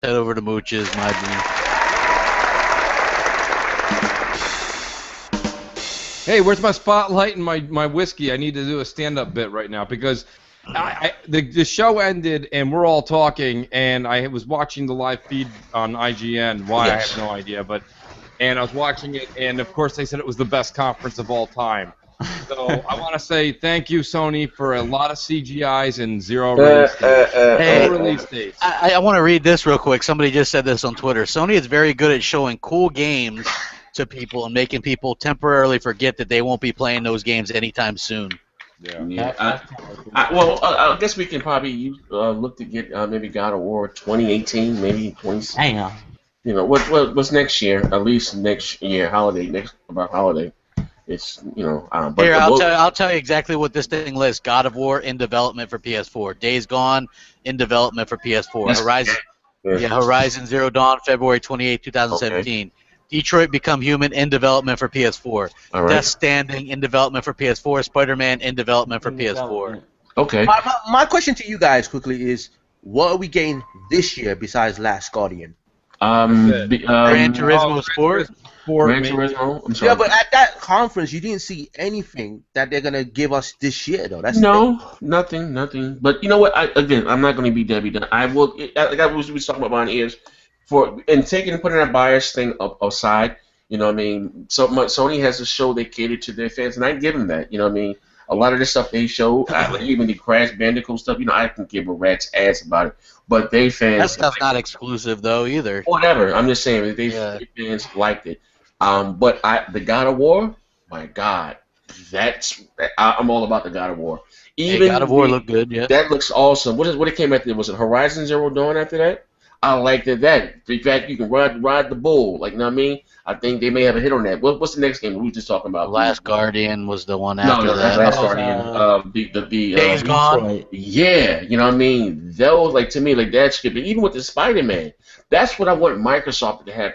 Head over to Mooch's, my Hey, where's my spotlight and my whiskey? I need to do a stand-up bit right now because the show ended and we're all talking, and I was watching the live feed on IGN. Why, I have no idea, and I was watching it, and of course they said it was the best conference of all time. So I want to say thank you, Sony, for a lot of CGIs and zero release dates. Release dates. I want to read this real quick. Somebody just said this on Twitter. Sony is very good at showing cool games to people and making people temporarily forget that they won't be playing those games anytime soon. Yeah. I guess we can probably look to get maybe God of War 2018, maybe 20. Damn. You know what's next year? At least next year, holiday. It's But here, I'll tell you exactly what this thing lists. God of War in development for PS4. Days Gone in development for PS4. Horizon Zero Dawn, February 28, 2017. Okay. Detroit Become Human in development for PS4. All right. Death Standing in development for PS4. Spider-Man in development for PS4. Okay. My question to you guys quickly is, what are we getting this year besides Last Guardian? Gran Turismo Sport. Gran Turismo. I'm sorry. Yeah, but at that conference, you didn't see anything that they're gonna give us this year, though. Nothing. But you know what? I'm not gonna be Debbie. I will. Like I was talking about mine is putting that bias thing aside. You know what I mean? So Sony has a show they cater to their fans, and I give them that. You know what I mean? A lot of the stuff they show, like even the Crash Bandicoot stuff, I can give a rat's ass about it. But they fans... That stuff's not exclusive, though, either. Whatever. I'm just saying, they fans liked it. But the God of War, my God, I'm all about the God of War. Even God of War looked good, yeah. That looks awesome. What it came after? Was it Horizon Zero Dawn after that? I liked that. In fact, you can ride the bull. Like, you know what I mean? I think they may have a hit on that. What's the next game we were just talking about? Last Guardian was the one after that. Last Guardian. Days Gone. Yeah, you know what I mean? Those, like, to me, like, that should be, even with the Spider-Man, that's what I want Microsoft to have.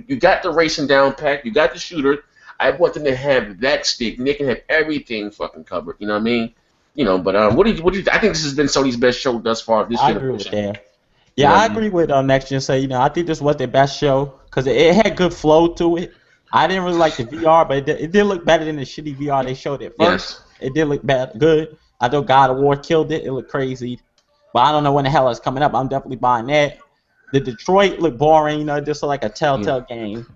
You got the racing down pack, you got the shooter. I want them to have that stick, and they can have everything fucking covered. You know what I mean? But what do you? I think this has been Sony's best show thus far. I agree with that. Yeah, I agree with Next Gen. Say, I think this was their best show because it had good flow to it. I didn't really like the VR, but it did look better than the shitty VR they showed at first. Yes. It did look good. I thought God of War killed it. It looked crazy, but I don't know when the hell it's coming up. I'm definitely buying that. The Detroit looked boring. It just looked like a Telltale game.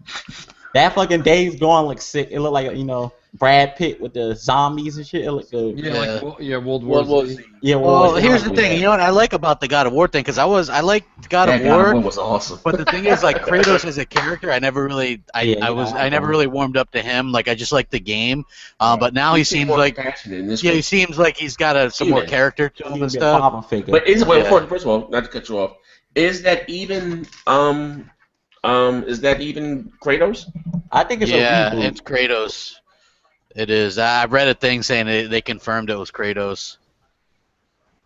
That fucking Days Gone looked sick. It looked like Brad Pitt with the zombies and shit. It looked good. World War Z. Well, here's the thing. You know what I like about the God of War thing? Because I like God of War. God of War was awesome. But the thing is, like, Kratos as a character, I never really warmed up to him. Like, I just liked the game. But now he seems like he seems like he's got some more character to him and stuff. But first of all, not to cut you off, is that even Kratos? I think it's a reboot. It's Kratos. It is. I read a thing saying they confirmed it was Kratos.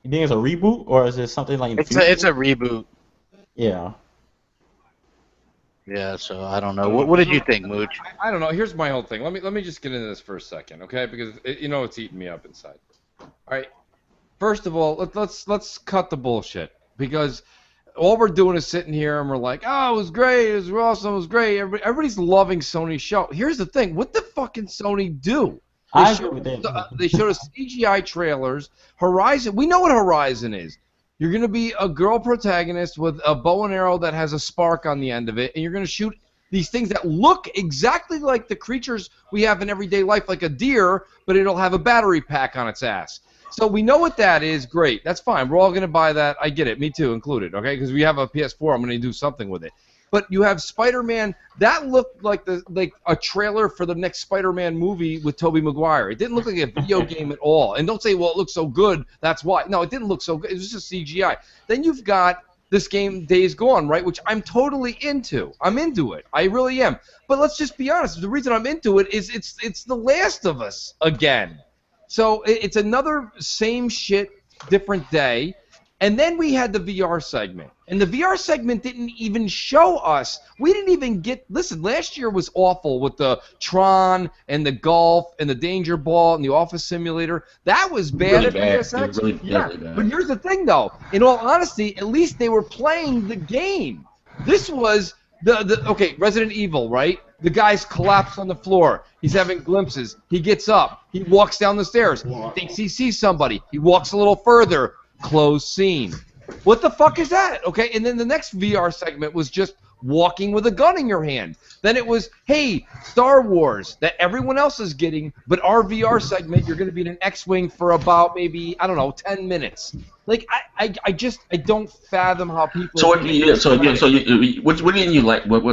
You think it's a reboot, or is it something like? It's a reboot. Yeah. Yeah. So I don't know. What did you think, Mooch? I don't know. Here's my whole thing. Let me just get into this for a second, okay? Because it's eating me up inside. All right. First of all, let's cut the bullshit, because all we're doing is sitting here and we're like, oh, it was great, it was awesome, it was great. Everybody's loving Sony's show. Here's the thing. What the fucking Sony do? They showed us CGI trailers. Horizon. We know what Horizon is. You're going to be a girl protagonist with a bow and arrow that has a spark on the end of it, and you're going to shoot these things that look exactly like the creatures we have in everyday life, like a deer, but it'll have a battery pack on its ass. So we know what that is. Great. That's fine. We're all going to buy that. I get it. Me too, included. Okay, because we have a PS4. I'm going to do something with it. But you have Spider-Man. That looked like a trailer for the next Spider-Man movie with Tobey Maguire. It didn't look like a video game at all. And don't say, well, it looks so good, that's why. No, it didn't look so good. It was just CGI. Then you've got this game, Days Gone, right, which I'm totally into. I'm into it. I really am. But let's just be honest. The reason I'm into it is it's The Last of Us again. So it's another same shit, different day. And then we had the VR segment. And the VR segment didn't even show us. We didn't even get. Listen, last year was awful with the Tron and the golf and the Danger Ball and the Office Simulator. That was bad at PSX. Really bad. But here's the thing, though. In all honesty, at least they were playing the game. This was okay. Resident Evil, right? The guy's collapsed on the floor. He's having glimpses. He gets up. He walks down the stairs. He thinks he sees somebody. He walks a little further. Closed scene. What the fuck is that? Okay, and then the next VR segment was just walking with a gun in your hand. Then it was, hey, Star Wars that everyone else is getting, but our VR segment, you're going to be in an X-Wing for about maybe, I don't know, 10 minutes. Like, I don't fathom how people... So what didn't you like? What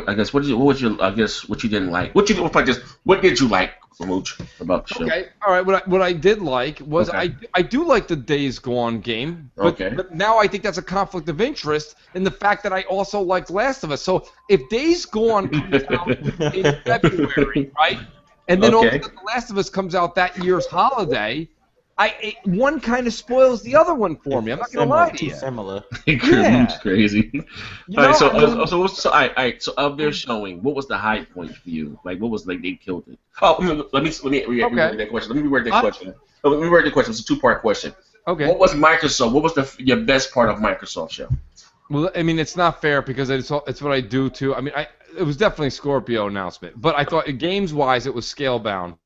you didn't like? What did you like, Mooch, about the show? Okay, all right. What I did like was I do like the Days Gone game, but now I think that's a conflict of interest in the fact that I also liked Last of Us. So if Days Gone comes out in February, right, and then all of a sudden The Last of Us comes out that year's holiday, one kind of spoils the other one for me. I'm not gonna lie to you. Similar. It's crazy. All right, so of their showing, what was the high point for you? Like, what was they killed it? Oh, let me reword that question. Let me reword that question. Let me reword the question. It's a two-part question. Okay. What was Microsoft? What was your best part of Microsoft show? Well, I mean, it's not fair because it's what I do too. I mean, it was definitely Scorpio announcement, but I thought games-wise it was scale-bound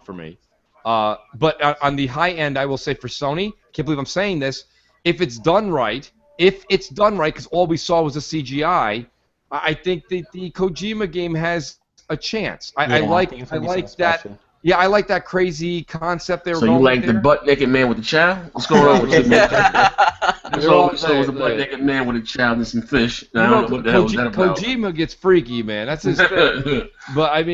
for me. But on the high end, I will say for Sony, can't believe I'm saying this, if it's done right, because all we saw was a CGI, I think that the Kojima game has a chance. I like that. Yeah, I like that crazy concept they were going with. So you like the butt-naked man with the child? What's going on with you, man? So it was a butt-naked man with a child and some fish. I don't know what the hell was that about. Kojima gets freaky, man. That's his thing. But,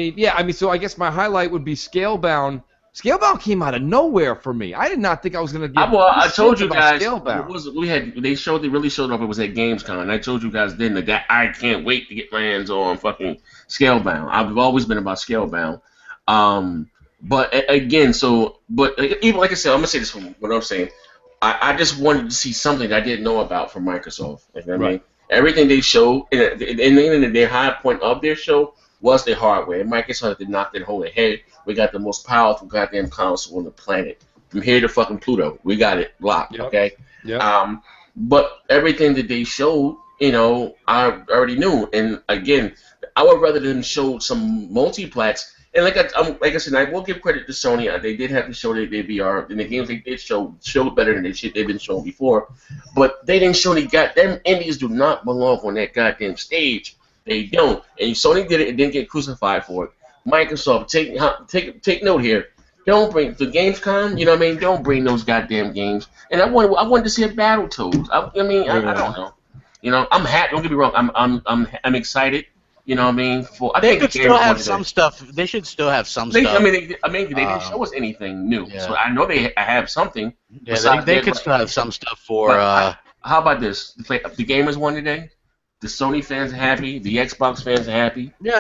so I guess my highlight would be Scalebound. Scalebound came out of nowhere for me. I did not think I was going to get. I told you guys. They really showed up. It was at Gamescom, and I told you guys then that I can't wait to get my hands on fucking Scalebound. I've always been about Scalebound. But again, even like I said, I'm gonna say this from what I'm saying. I just wanted to see something I didn't know about from Microsoft. You know what I mean? Everything they showed, and their high point of their show was their hardware. And Microsoft did knock that whole head. We got the most powerful goddamn console on the planet. From here to fucking Pluto. We got it locked, okay? Yep. But everything that they showed, I already knew. And again, I would rather them show some multiplats. And like I said, I will give credit to Sony. They did have to show their VR, and the games they did show better than the shit they've been showing before. But they didn't show any goddamn indies do not belong on that goddamn stage. They don't. And Sony did it and didn't get crucified for it. Microsoft, take note here. Don't bring the Gamescom. You know what I mean? Don't bring those goddamn games. And I wanted to see a Battletoads. I don't know. I'm happy. Don't get me wrong. I'm excited. You know what I mean? They could still have some stuff. They should still have some stuff. I mean, they didn't show us anything new. Yeah. So I know they have something. Yeah, they could still have some stuff for. How about this? The gamers won today. The Sony fans are happy. The Xbox fans are happy. Yeah.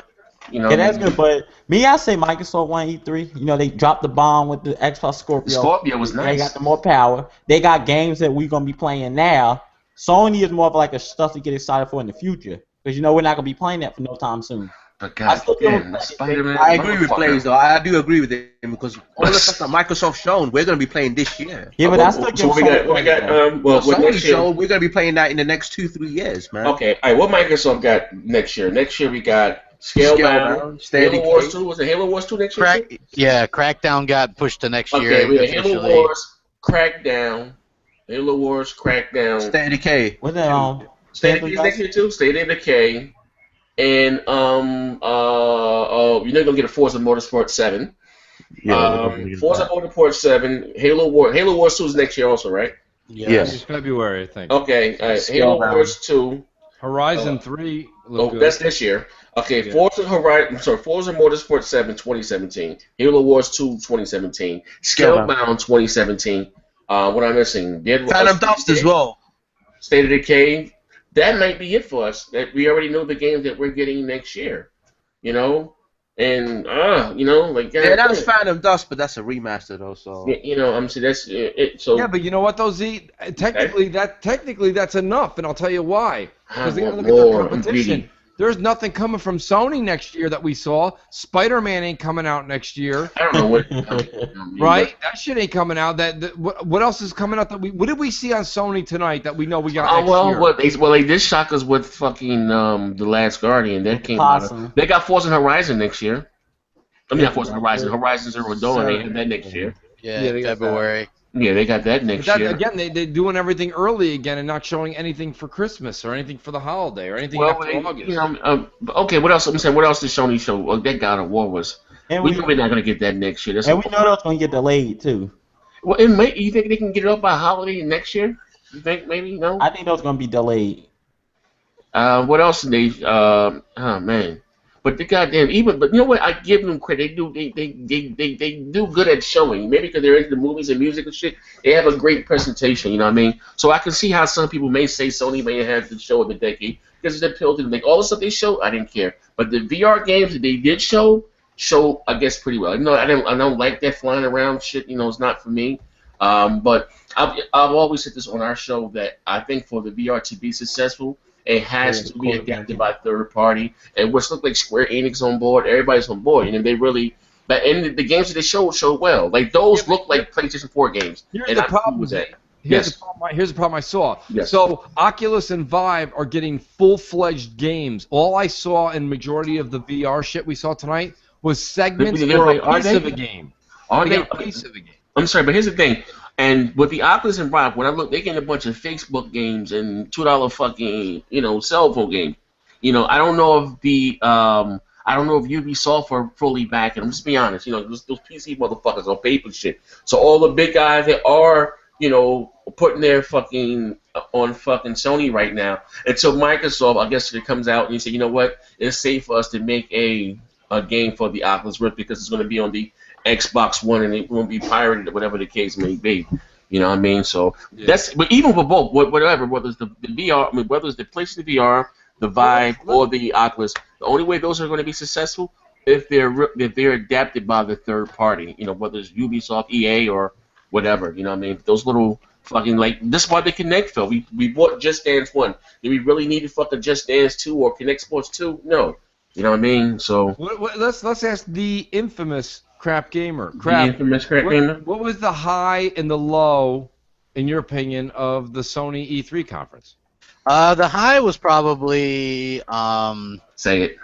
That's good. But I say Microsoft won E3. They dropped the bomb with the Xbox Scorpio. The Scorpio was nice. They got the more power. They got games that we're gonna be playing now. Sony is more of like a stuff to get excited for in the future. Because we're not gonna be playing that for no time soon. But God damn, Spider-Man. I agree with Blaze though. I do agree with him because all the stuff that Microsoft shown, we're gonna be playing this year. Yeah, but that's still Sony show, we're gonna be playing that in the next 2-3 years, man. Okay, all right. What Microsoft got next year? Next year we got Scalebound, Halo Wars 2. Was it Halo Wars 2 next year? Crackdown got pushed to next year. Okay, we got Halo Wars, Crackdown, State of Decay. What's that State of Decay next year too. State of Decay, and you're not gonna get a Forza Motorsport 7. Forza Motorsport 7, Halo Wars 2 is next year also, right? Yes. It's February, I think. Okay, all right. Halo Wars 2. Horizon 3. That's this year. Okay, Forza Motorsport 7, 2017. Halo Wars 2, 2017. Scalebound, 2017. What am I missing? Phantom Dust as well. State of Decay. That might be it for us. We already know the games that we're getting next year, and And you know, like Yeah, that was Phantom Dust, but that's a remaster though. So you know, I'm saying that's it. So yeah, but you know what, though, Z? Technically, that's enough, and I'll tell you why. Because they got to look at their competition. There's nothing coming from Sony next year that we saw. Spider-Man ain't coming out next year. I don't know what. Right? That shit ain't coming out. What else is coming out? What did we see on Sony tonight that we know we got next year? They did shock us with fucking The Last Guardian. That came out. They got Forza Horizon next year. I mean, not Forza Horizon. Horizon Zero Dawn. They have that next year. Yeah, February. Yeah, they got that next year. Again, they're doing everything early again and not showing anything for Christmas or anything for the holiday or anything after August. You know, okay, what else? I'm saying, what else did Sony show? Well, that God of War was. And we're not going to get that next year. And we know that's going to get delayed, too. Well, you think they can get it up by holiday next year? You think maybe? No? I think that's going to be delayed. What else did they... oh, man. But the goddamn but you know what? I give them credit. They do good at showing. Maybe because they're into the movies and music and shit. They have a great presentation. You know what I mean? So I can see how some people may say Sony may have the show of the decade because it's appealed to them. Like all the stuff they show, I didn't care. But the VR games that they did show I guess pretty well. You know, I don't like that flying around shit. You know, it's not for me. But I've always said this on our show that I think for the VR to be successful, it has to be adapted by third party. And what's look like Square Enix on board, everybody's on board. And they really, and the games that they show well. Like those look like PlayStation 4 games. Here's the problem with that. Here's the problem I saw. Yes. So Oculus and Vive are getting full-fledged games. All I saw in majority of the VR shit we saw tonight was segments or a piece of a game. Are they a piece of a game? I'm sorry, but here's the thing. And with the Oculus and Vive, when I look, they're getting a bunch of Facebook games and $2 fucking, cell phone games. You know, I don't know if Ubisoft are fully back, and I'm just being honest, those PC motherfuckers on paper shit. So all the big guys that are, putting their fucking on fucking Sony right now. Until Microsoft, I guess, it comes out and you say, you know what, it's safe for us to make a game for the Oculus Rift because it's going to be on the Xbox One and it won't be pirated or whatever the case may be. You know what I mean? So but even for both, whatever, whether it's the VR, whether it's the PlayStation VR, the Vive, or the Oculus, the only way those are going to be successful if they're adapted by the third party. Whether it's Ubisoft, EA, or whatever. You know what I mean? Those little fucking this is why the Kinect fell. We bought Just Dance 1. Did we really need fucking Just Dance 2 or Kinect Sports 2? No. You know what I mean? So let's ask the infamous Crap Gamer. The infamous Crap Gamer. What was the high and the low, in your opinion, of the Sony E3 conference? The high was probably say it.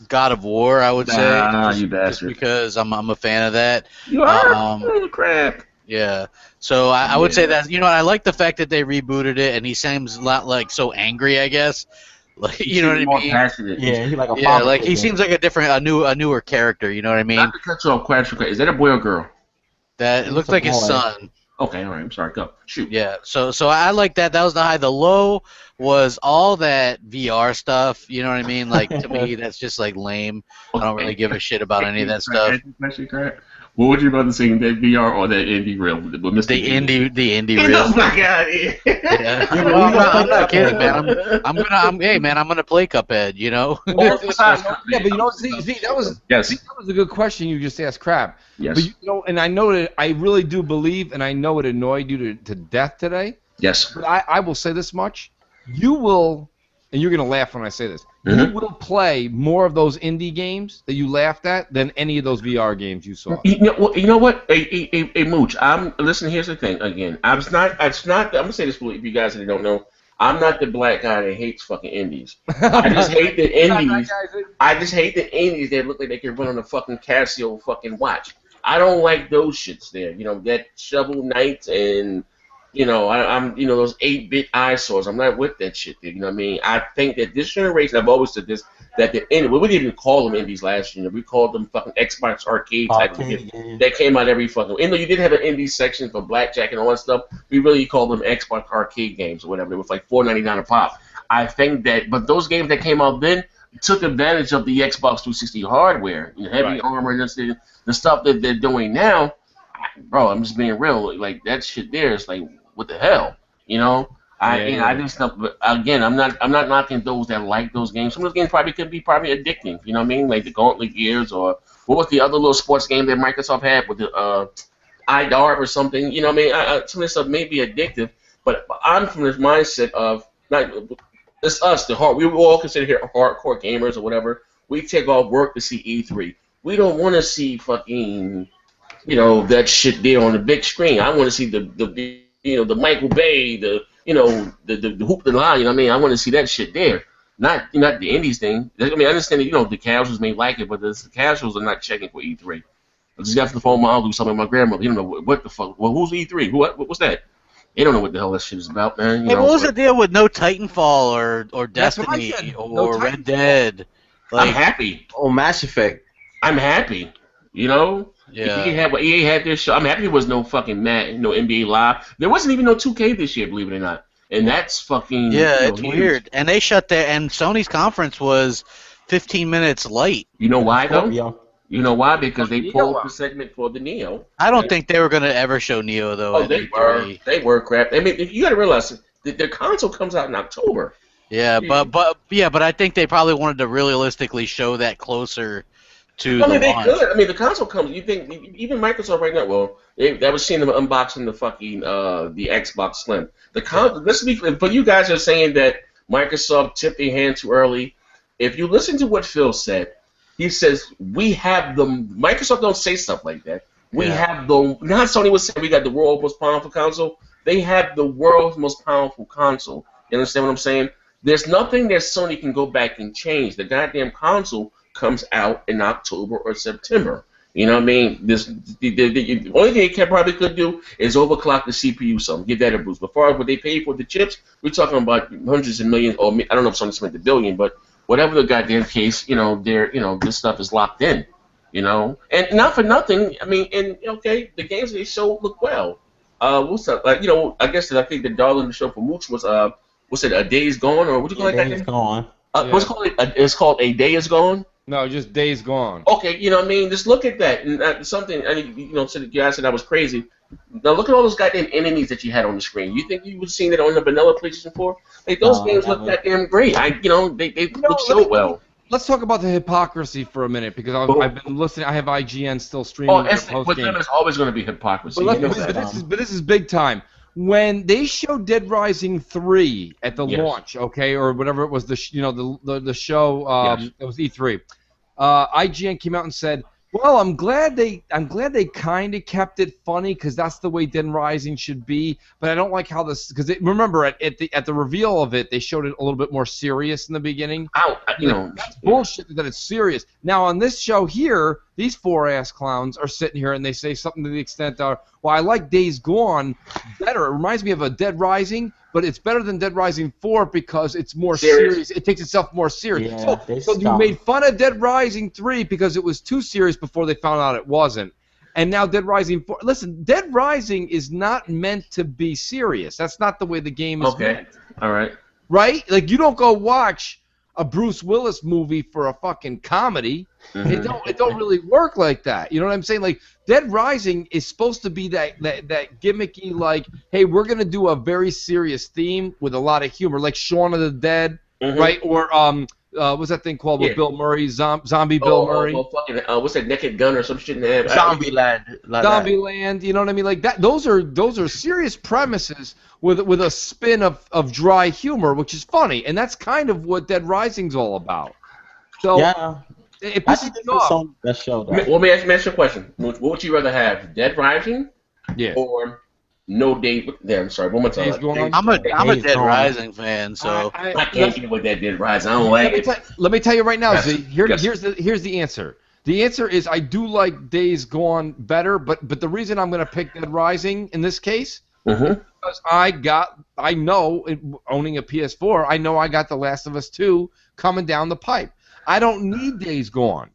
God of War, I would say. You bastard. Just because I'm a fan of that. You are crap. Yeah. So I would say that I like the fact that they rebooted it and he seems a lot like so angry, I guess. Like, you know what I mean? Passionate. Yeah, he's like a like he seems like a newer character. You know what I mean? Not to cut you off, question. Is that a boy or girl? That it looks like his son. Okay, all right. I'm sorry. Go. Shoot. Yeah. So I like that. That was the high. The low was all that VR stuff. You know what I mean? Like to me, that's just like lame. I don't really give a shit about any of that stuff. What would you rather see, that VR or that indie reel? The indie reel. Oh my god! Yeah. I'm not kidding, man. I'm gonna play Cuphead. Z, that was a good question you just asked, Crap. Yes. But and I know that I really do believe, and I know it annoyed you to death today. Yes. But I will say this much: you will, and you're gonna laugh when I say this. You will play more of those indie games that you laughed at than any of those VR games you saw. You know what? Hey, Mooch. Listen. Here's the thing. Again, I'm gonna say this for you guys that don't know. I'm not the black guy that hates fucking indies. I just hate the indies. I just hate the indies that look like they can run on a fucking Casio fucking watch. I don't like those shits there. That Shovel Knight and. I'm those 8-bit eyesores. I'm not with that shit there. You know what I mean? I think that this generation, I've always said this, that we didn't even call them indies last year. We called them fucking Xbox arcade type of games. That came out every fucking. You did have an indie section for blackjack and all that stuff. We really called them Xbox arcade games or whatever. It was like $4.99 a pop. I think that, but those games that came out then took advantage of the Xbox 360 hardware, heavy armor and the stuff that they're doing now. Bro, I'm just being real. Like that shit there is like, what the hell, I just don't. But again, I'm not knocking those that like those games. Some of those games could be addicting. You know what I mean? Like the Gauntlet Gears, or what was the other little sports game that Microsoft had with the iDart or something? You know what I mean? Some of this stuff may be addictive, but I'm from this mindset of not. It's us, the hard. We all consider here hardcore gamers or whatever. We take off work to see E3. We don't want to see fucking, that shit there on the big screen. I want to see the Michael Bay, the hoop the line. You know what I mean? I want to see that shit there, not the indies thing. I mean, I understand that the casuals may like it, but the casuals are not checking for E3. I just got to the phone my uncle, something my grandmother. You don't know what the fuck. Well, who's E3? What's that? They don't know what the hell that shit is about, man. Hey, what was the deal with no Titanfall or Destiny or Red Dead? I'm happy. Oh, Mass Effect. I'm happy. Yeah. EA had their show. I'm happy there was no fucking NBA Live. There wasn't even no 2K this year, believe it or not. And that's fucking it's weird. And they shut their and Sony's conference was 15 minutes late. You know why though? You know why? Because they pulled the segment for the Neo. I don't think they were going to ever show Neo, though. Oh, they were. They were crap. I mean, you got to realize that their console comes out in October. Yeah, but I think they probably wanted to realistically show that closer to the launch. They could. I mean, the console comes. You think even Microsoft right now? Well, I was seeing them unboxing the fucking the Xbox Slim. The console. But you guys are saying that Microsoft tipped their hand too early. If you listen to what Phil said. He says, we have Microsoft don't say stuff like that. We have not Sony was saying we got the world's most powerful console. They have the world's most powerful console. You understand what I'm saying? There's nothing that Sony can go back and change. The goddamn console comes out in October or September. You know what I mean? The only thing they probably could do is overclock the CPU some, give that a boost. But far as what they pay for the chips, we're talking about hundreds of millions, or I don't know if Sony spent $1 billion, but whatever the goddamn case, this stuff is locked in, and not for nothing. I mean, the games they show look well. What's up? I guess I think the darling of the show for Mooch was what's it? A Day's Gone, or what do you call it? Days Gone. What's it called? It's called A Day Is Gone. No, just Days Gone. Okay, you know what I mean. Just look at that, and something. So the guy said I was crazy. Now look at all those goddamn enemies that you had on the screen. You think you would have seen it on the vanilla PlayStation 4? Like those games look goddamn great. They look so well. Let's talk about the hypocrisy for a minute because I've been listening. I have IGN still streaming. But there's always going to be hypocrisy. But this is big time. When they showed Dead Rising 3 at the launch, okay, or whatever it was, the show, it was E3. IGN came out and said, "Well, I'm glad they kind of kept it funny because that's the way Dead Rising should be. But I don't like how this because remember at the reveal of it they showed it a little bit more serious in the beginning. That's bullshit that it's serious. Now on this show here, these four ass clowns are sitting here and they say something to the extent of, well, I like Days Gone better. It reminds me of a Dead Rising." But it's better than Dead Rising 4 because it's more serious. It takes itself more serious. Yeah, so you made fun of Dead Rising 3 because it was too serious before they found out it wasn't. And now Dead Rising 4. Listen, Dead Rising is not meant to be serious. That's not the way the game is meant. All right. Right? Like, you don't go watch a Bruce Willis movie for a fucking comedy. Mm-hmm. It don't really work like that. You know what I'm saying? Like Dead Rising is supposed to be that gimmicky, like, hey, we're gonna do a very serious theme with a lot of humor, like Shaun of the Dead, right? Or what's that thing called with Bill Murray, Zombie Bill Murray? What's that, Naked Gun or some shit? Zombieland. Zombieland. You know what I mean? Like that. Those are serious premises with a spin of dry humor, which is funny, and that's kind of what Dead Rising's all about. So yeah. It pisses me off. Best show, though. Let me ask you a question. What would you rather have, Dead Rising, or No Day? I'm sorry, one more time. I'm a Dead Rising fan, so I can't get with that Dead Rising. I don't like it. Let me tell you right now, Z. Here's the answer. The answer is I do like Days Gone better, but the reason I'm going to pick Dead Rising in this case because I know owning a PS4, I know I got The Last of Us 2 coming down the pipe. I don't need Days Gone.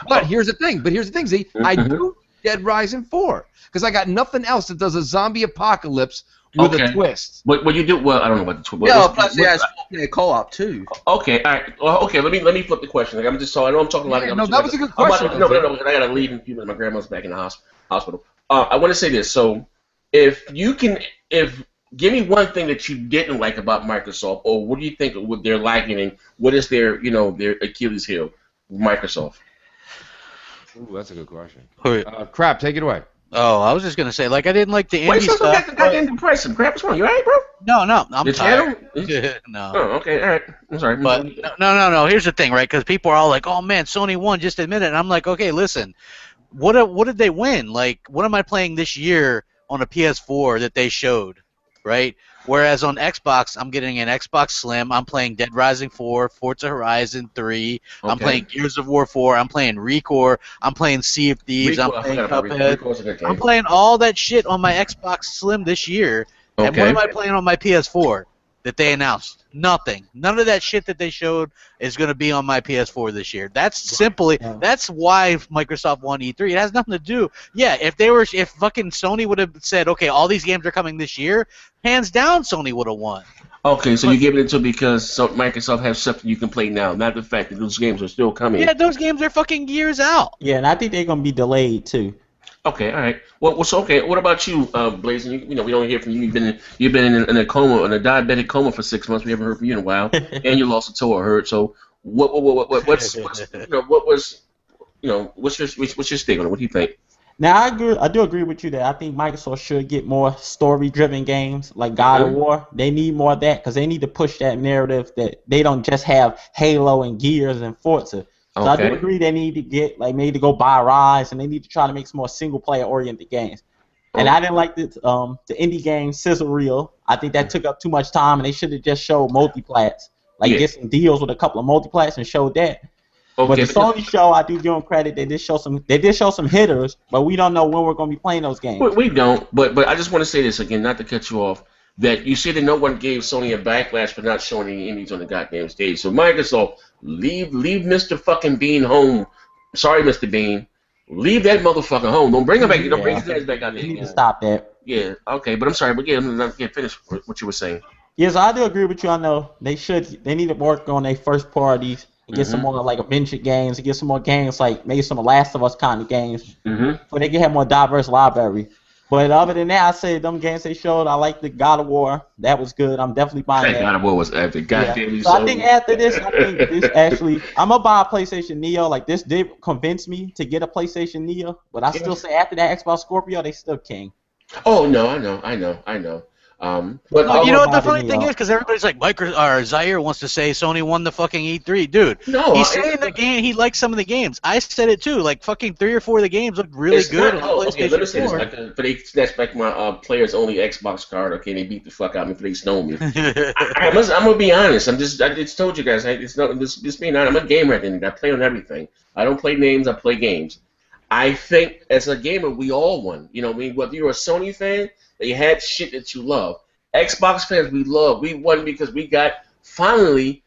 But here's the thing, Z. I do Dead Rising 4 because I got nothing else that does a zombie apocalypse with a twist. What you do? Well, I don't know about the twist. Yeah, plus it has co-op too. Okay, all right. Well, okay, let me flip the question. Like, I know I'm talking a lot. That was a good question. No. I gotta leave in a few minutes. My grandma's back in the hospital. I want to say this. So, if give me one thing that you didn't like about Microsoft, or what do you think what they're lacking, and what is their their Achilles heel, Microsoft? Ooh, that's a good question. Who- Crap, take it away. Oh, I was just gonna say, like, I didn't like the Why you indie so stuff. goddamn depressing? Crap, what's wrong? You alright, bro? No, I'm The tired. channel? No. Oh, okay, all right. I'm sorry. But no. Here's the thing, right? Because people are all like, "Oh man, Sony won." Just admit it. And I'm like, okay, listen. What did they win? Like, what am I playing this year on a PS4 that they showed, right? Whereas on Xbox, I'm getting an Xbox Slim. I'm playing Dead Rising 4, Forza Horizon 3. I'm Okay. playing Gears of War 4. I'm playing Recore. I'm playing Sea of Thieves. Rico, I'm I playing forgot about Cuphead. Rico's a good game. I'm playing all that shit on my Xbox Slim this year. And what Okay. am I playing on my PS4 that they announced? Nothing. None of that shit that they showed is going to be on my PS4 this year. That's that's why Microsoft won E3. It has nothing to do. Yeah, if fucking Sony would have said, okay, all these games are coming this year, hands down Sony would have won. Okay, so you're giving it to because Microsoft has something you can play now, not the fact that those games are still coming. Yeah, those games are fucking years out. Yeah, and I think they're gonna be delayed too. Okay, all right. Well, so okay. What about you, Blazing? You know, we don't hear from you. You've been in a coma, in a diabetic coma for 6 months. We haven't heard from you in a while, and you lost a toe or hurt. So what's your stake on it? What do you think? Now I do agree with you that I think Microsoft should get more story-driven games like God of War. They need more of that because they need to push that narrative that they don't just have Halo and Gears and Forza. So I do agree they need to get maybe to go buy Rise, and they need to try to make some more single-player oriented games. And I didn't like the indie game Sizzle Reel. I think that took up too much time, and they should have just showed multiplats. Get some deals with a couple of multiplats and showed that. But the Sony show, I do give them credit. They did show some hitters, but we don't know when we're going to be playing those games. We don't. But I just want to say this again, not to cut you off. That you see that no one gave Sony a backlash for not showing any indies on the goddamn stage. So Microsoft, leave Mr. fucking Bean home. Sorry, Mr. Bean. Leave that motherfucker home. Don't bring him back. Don't bring his ass back out there. You need to stop that. Yeah, okay, but I'm sorry, but yeah, I'm not getting finished what you were saying. Yes, I do agree with you. I know they need to work on their first parties and get some more adventure games and get some more games like maybe some Last of Us kind of games so they can have more diverse library. But other than that, I say them games they showed, I like the God of War. That was good. I'm definitely buying that. God of War was epic. Goddamn you. So I think after this, actually, I'm going to buy a PlayStation Neo. Like, this did convince me to get a PlayStation Neo. But I still say after that Xbox Scorpio, they still king. Oh, no, I know. But you know what the funny thing is? Because everybody's like, Zaire wants to say Sony won the fucking E3. Dude, he's saying the game, he likes some of the games. I said it too. Like, fucking 3 or 4 of the games looked really good on PlayStation okay, let me say 4. this. But they snatched back my players-only Xbox card. Okay, they beat the fuck out of me for they stoned me. I'm going to be honest. I just told you guys. It's being honest. I'm a gamer at the end. I play on everything. I don't play names. I play games. I think as a gamer, we all won. You know what I mean? Whether you're a Sony fan, they had shit that you love. Xbox fans, we won because we've been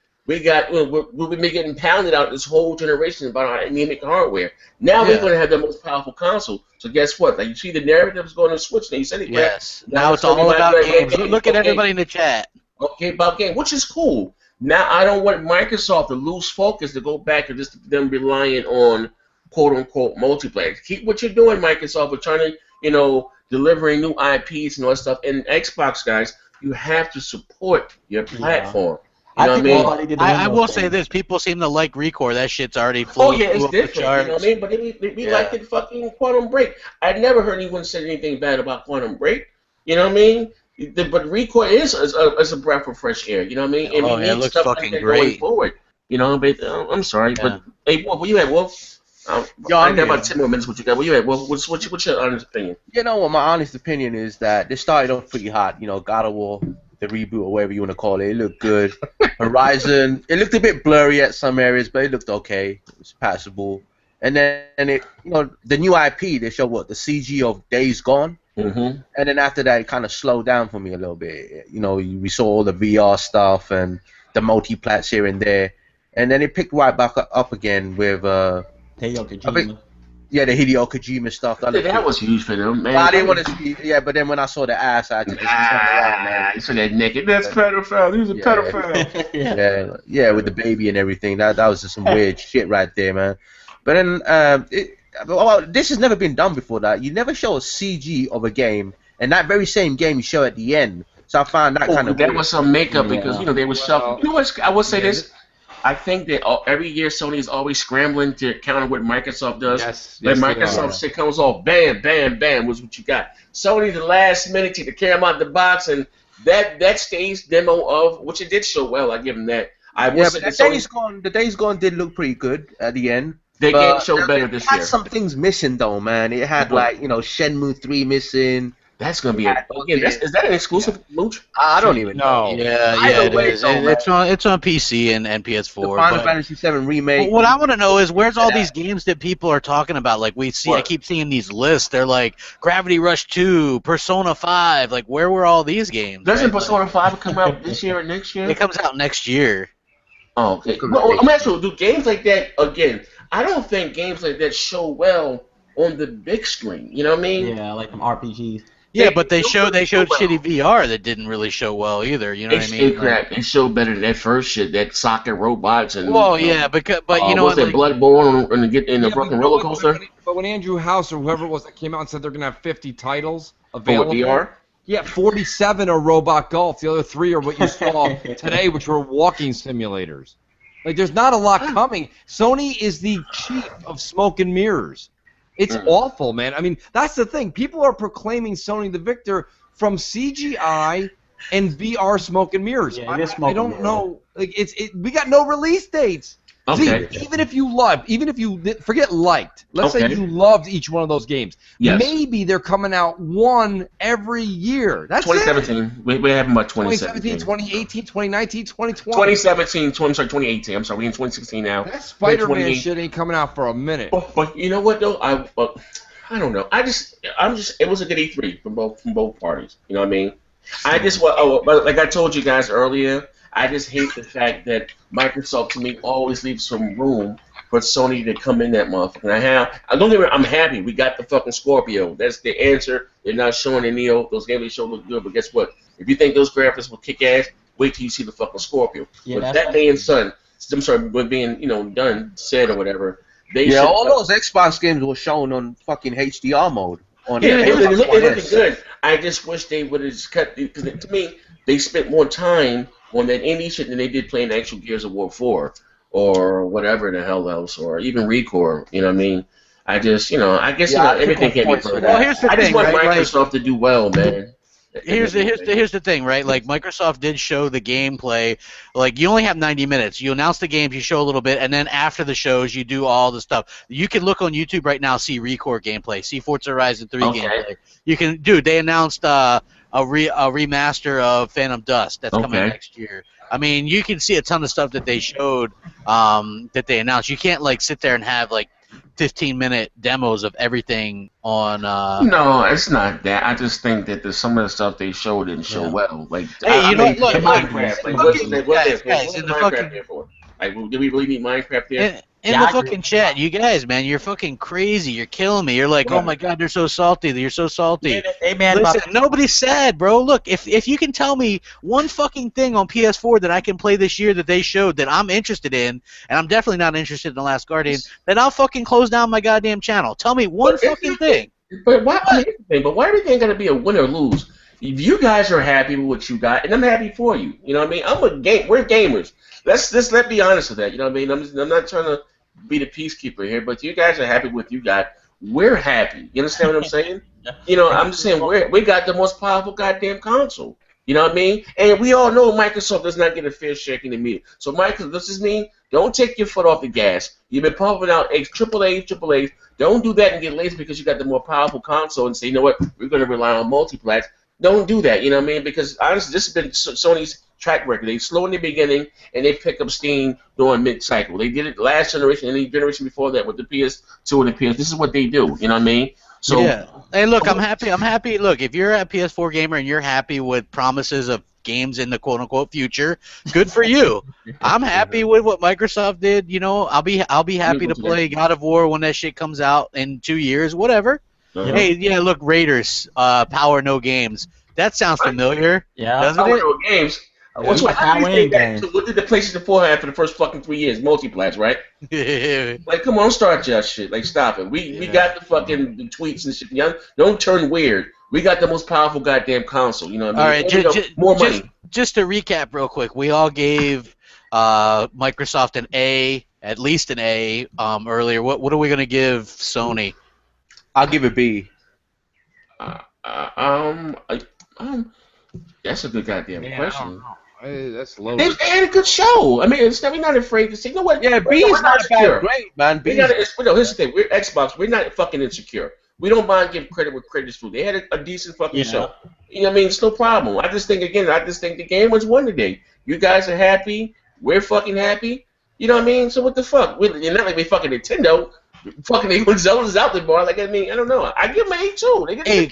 getting pounded out this whole generation about our anemic hardware. Now we're going to have the most powerful console. So guess what? Like, you see the narrative is going to switch. Now you said it. Yes. Now it's all about games. Look at everybody in the chat. Okay, about game, which is cool. Now I don't want Microsoft to lose focus to go back to just them relying on quote-unquote multiplayer. Keep what you're doing, Microsoft. We're trying to, delivering new IPs and all that stuff. And Xbox, guys, you have to support your platform. You know what I mean? I will say this. People seem to like Recore. That shit's already full. Oh, yeah, it's different. You know what I mean? But we liked it fucking Quantum Break. I never heard anyone say anything bad about Quantum Break. You know what I mean? But Recore is a breath of fresh air. You know what I mean? And we it need looks stuff fucking like that great. going forward. You know, but I'm sorry. Yeah. But, hey, Wolf, where you at, Wolf? I got about 10 more minutes. What you got? Where you at? What's your honest opinion? You know what? My honest opinion is that they started off pretty hot. God of War, the reboot or whatever you want to call it. It looked good. Horizon, it looked a bit blurry at some areas, but it looked okay. It was passable. And then the new IP, they showed the CG of Days Gone. And then after that, it kind of slowed down for me a little bit. We saw all the VR stuff and the multi-plats here and there. And then it picked right back up again with Hideo Kojima. The Hideo Kojima stuff. That was huge for them, man. I didn't want to see. Yeah, but then when I saw the ass, I had to just turn around, man. You saw that naked. That's pedophile. He was a pedophile. Yeah, with the baby and everything. That was just some weird shit right there, man. But then this has never been done before. That you never show a CG of a game, and that very same game you show at the end. So I found that kind of that weird. was some makeup because they were shuffling. You know what? I will say this. I think that every year Sony is always scrambling to counter what Microsoft does. Yes, But Microsoft shit comes off, bam, bam, bam, was what you got. Sony the last minute to carry them out the box, and that stage demo of which it did show well. I give them that. I will say the Days Gone did look pretty good at the end. They game showed better this year. It had some things missing though, man. It had Shenmue 3 missing. That's gonna be is that an exclusive Mooch? I don't even know. Yeah, it is. It's on PC and PS4. The Final Fantasy 7 remake. What I want to know is where's all these games that people are talking about? Like I keep seeing these lists. They're like Gravity Rush 2, Persona 5. Like where were all these games? Doesn't Persona 5 come out this year or next year? It comes out next year. Oh, okay. Well, I'm asking, do games like that again? I don't think games like that show well on the big screen. You know what I mean? Yeah, like them RPGs. Yeah, but they showed shitty VR that didn't really show well either. You know what I mean? It showed better than that first shit, that soccer robots and. Well, yeah, but you know what? Was it Bloodborne and get in the fucking roller coaster? But when Andrew House or whoever it was that came out and said they're gonna have 50 titles available. For VR? Yeah, 47 are Robot Golf. The other 3 are what you saw today, which were walking simulators. Like, there's not a lot coming. Sony is the chief of smoke and mirrors. It's awful, man. I mean, that's the thing. People are proclaiming Sony the victor from CGI and VR smoke and mirrors. Yeah, I don't know. Like, we got no release dates. Okay. See, even if you forget liked, let's say you loved each one of those games, maybe they're coming out one every year. That's 2017. We have about 2017. 2018, 2019, 2020. 2018. I'm sorry, we're in 2016 now. That Spider-Man shit ain't coming out for a minute. But you know what though? I don't know. It was a good E3 from both parties. You know what I mean? Like I told you guys earlier, I just hate the fact that Microsoft to me always leaves some room for Sony to come in that motherfucker. I'm happy we got the fucking Scorpio. That's the answer. They're not showing any those games they show look good, but guess what? If you think those graphics will kick ass, wait till you see the fucking Scorpio. Yeah, but that being said or whatever. All those Xbox games were shown on fucking HDR mode. It looked good. I just wish they would have just cut because to me they spent more time on that indie shit than they did playing actual Gears of War 4 or whatever the hell else, or even Recore. You know what I mean? I guess everything can be perfect. Well, here's the thing, I just want right? Microsoft to do well, man. Here's the thing, right? Like Microsoft did show the gameplay. Like you only have 90 minutes. You announce the games, you show a little bit, and then after the shows, you do all the stuff. You can look on YouTube right now, see Recore gameplay, see Forza Horizon 3 gameplay. You can, they announced a remaster of Phantom Dust that's coming next year. I mean, you can see a ton of stuff that they showed, that they announced. You can't like sit there and have like 15-minute demos of everything on. No, it's not that. I just think that some of the stuff they showed didn't show well. Like, hey, look, Minecraft. Like, what's Minecraft there for? Like, do we really need Minecraft there? In the fucking chat, you guys, man, you're fucking crazy. You're killing me. You're like, oh my god, they're so salty. You're so salty. Hey, man, listen, nobody's sad, bro. Look, if you can tell me one fucking thing on PS4 that I can play this year that they showed that I'm interested in, and I'm definitely not interested in The Last Guardian, then I'll fucking close down my goddamn channel. Tell me one fucking thing. But why everything got to be a win or lose? If you guys are happy with what you got, and I'm happy for you. You know what I mean? We're gamers. Let's be honest with that. You know what I mean? I'm not trying to be the peacekeeper here, but you guys are happy with what you got. We're happy. You understand what I'm saying? I'm just saying we got the most powerful goddamn console. You know what I mean? And we all know Microsoft does not get a fair shake in the media. So, Microsoft, this is me. Don't take your foot off the gas. You've been pumping out AAA. Don't do that and get lazy because you got the more powerful console and say, you know what, we're going to rely on multiplex. Don't do that, you know what I mean? Because honestly, this has been Sony's track record. They slow in the beginning and they pick up steam during mid-cycle. They did it last generation and the generation before that with the PS2 and the PS. This is what they do, you know what I mean? So yeah. Hey, look, I'm happy. Look, if you're a PS4 gamer and you're happy with promises of games in the quote-unquote future, good for you. I'm happy with what Microsoft did. I'll be happy to play God of War when that shit comes out in 2 years, whatever. Hey, yeah, look, Raiders, Power No Games. That sounds familiar. Yeah. Doesn't Power it? No Games. What did the PlayStation 4 have for the first fucking 3 years? Multiplats, right? Like, come on, don't start your shit. Like, stop it. We got the fucking tweets and shit. Don't turn weird We got the most powerful goddamn console. You know what I mean? All right, more money. Just to recap real quick, we all gave Microsoft an A, at least an A, earlier. What are we gonna give Sony? I'll give it B. That's a good goddamn question. Hey, that's They low. had a good show. I mean, we're not afraid to say, you know what? Yeah, B is not that great, man. B. Here's the thing. We're Xbox. We're not fucking insecure. We don't mind giving credit where credit's due. They had a decent fucking show. You know what I mean? It's no problem. I just think the game was won today. You guys are happy. We're fucking happy. You know what I mean? So what the fuck? You're not like we fucking Nintendo. Fucking even Zelda's out there, boy. Like, I mean, I don't know. I give them an A too. Hey,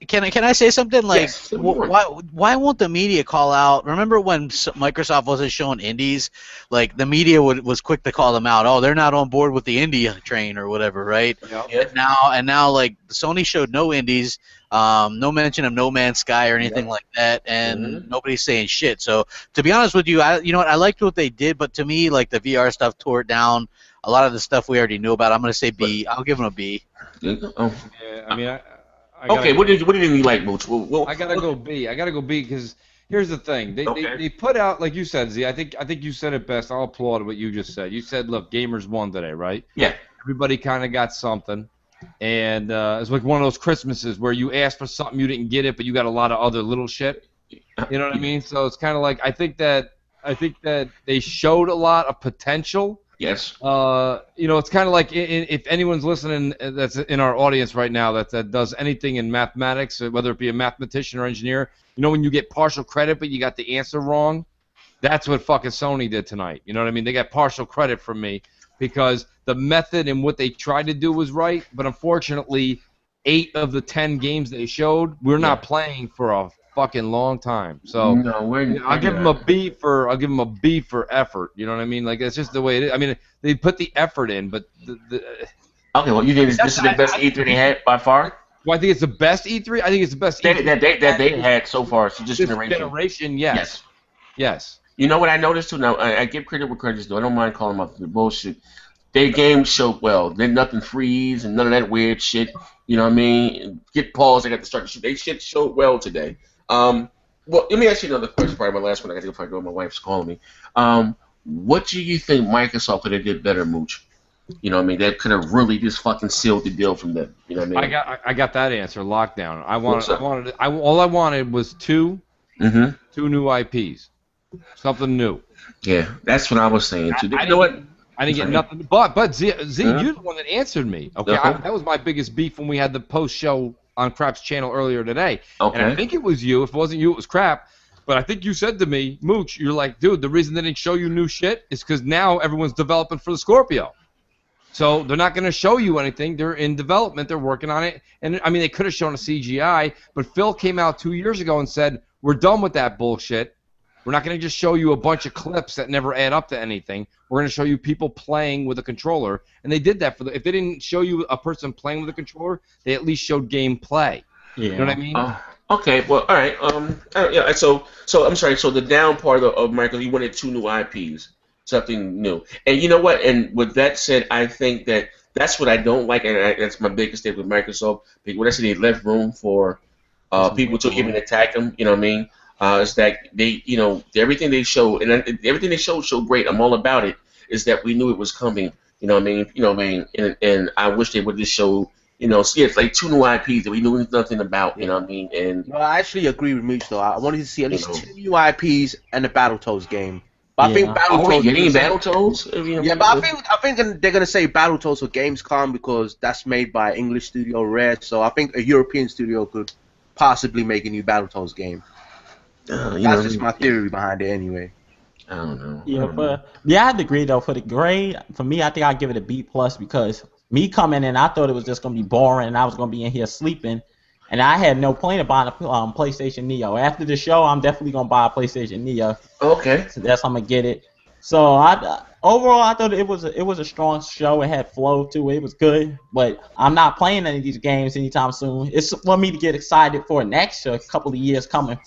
can I say something? Like, yes, why won't the media call out? Remember when Microsoft wasn't showing indies? Like, the media was quick to call them out. Oh, they're not on board with the indie train or whatever, right? Yeah. And now, like, Sony showed no indies, no mention of No Man's Sky or anything like that, and nobody's saying shit. So, to be honest with you, you know what? I liked what they did, but to me, like, the VR stuff tore it down. A lot of the stuff we already knew about. I'm gonna say B. I'll give them a B. Yeah, I mean, Okay, what did you like, Mooch? I gotta go B. I gotta go B because here's the thing. They put out, like you said, Z. I think you said it best. I'll applaud what you just said. You said, look, gamers won today, right? Yeah. Everybody kind of got something, and it's like one of those Christmases where you asked for something, you didn't get it, but you got a lot of other little shit. You know what I mean? So it's kind of like I think that they showed a lot of potential. Yes. You know, it's kind of like if anyone's listening that's in our audience right now that does anything in mathematics, whether it be a mathematician or engineer, you know, when you get partial credit but you got the answer wrong, that's what fucking Sony did tonight. You know what I mean? They got partial credit from me because the method and what they tried to do was right, but unfortunately, 8 of the 10 games they showed, we're not playing for a fucking long time. So I'll give them a B for effort. You know what I mean? Like, it's just the way it is. I mean, they put the effort in, but okay. Well, you think this is the best E3 they had by far? Well, I think it's the best E3. I think it's the best E3 that they had so far. So this generation. Yes. You know what I noticed too? Now I give credit where credit's due. I don't mind calling them out for the bullshit. Their games showed well. Then nothing freeze and none of that weird shit. You know what I mean? Get paused. They got to start the shit. They shit showed well today. Well, let me ask you another question. Probably my last one. I got to go find out. My wife's calling me. What do you think Microsoft could have did better, Mooch? You know what I mean? That could have really just fucking sealed the deal from them. You know what I mean? I got that answer. Lockdown. All I wanted was two new IPs. Something new. Yeah, that's what I was saying too. You know what? I didn't get nothing. But Z, you're the one that answered me. Okay, that was my biggest beef when we had the post show on Crap's channel earlier today. Okay. And I think it was you. If it wasn't you, it was Crap. But I think you said to me, Mooch, you're like, dude, the reason they didn't show you new shit is because now everyone's developing for the Scorpio. So they're not going to show you anything. They're in development. They're working on it. And, I mean, they could have shown a CGI, but Phil came out 2 years ago and said, we're done with that bullshit. We're not going to just show you a bunch of clips that never add up to anything. We're going to show you people playing with a controller. And they did that if they didn't show you a person playing with a controller, they at least showed gameplay. Yeah. You know what I mean? Okay, well, all right. Yeah. So I'm sorry. So the down part of Michael, you wanted 2 new IPs, something new. And you know what? And with that said, I think that's what I don't like, and that's my biggest thing with Microsoft. When I say they left room for people to even attack them, you know what I mean? Is that they, you know, everything they showed, and everything they showed great. I'm all about it. Is that we knew it was coming. You know what I mean? You know what I mean? And I wish they would just show. You know, see, it's like 2 new IPs that we knew nothing about. You know what I mean? And no, I actually agree with Mooch though. I wanted to see at least 2 new IPs and a Battletoads game. But I think Battletoads. Getting Battletoads? Yeah, but I think they're gonna say Battletoads for Gamescom because that's made by English studio Rare. So I think a European studio could possibly make a new Battletoads game. That's just my theory behind it, anyway. I don't know. Yeah, I'd agree though. For the grade, for me, I think I'd give it a B+ because me coming in, I thought it was just gonna be boring, and I was gonna be in here sleeping, and I had no plan of buying a PlayStation Neo. After the show, I'm definitely gonna buy a PlayStation Neo. Okay. So that's how I'm gonna get it. So overall, I thought it was a strong show. It had flow to it. It was good, but I'm not playing any of these games anytime soon. It's for me to get excited for an extra couple of years going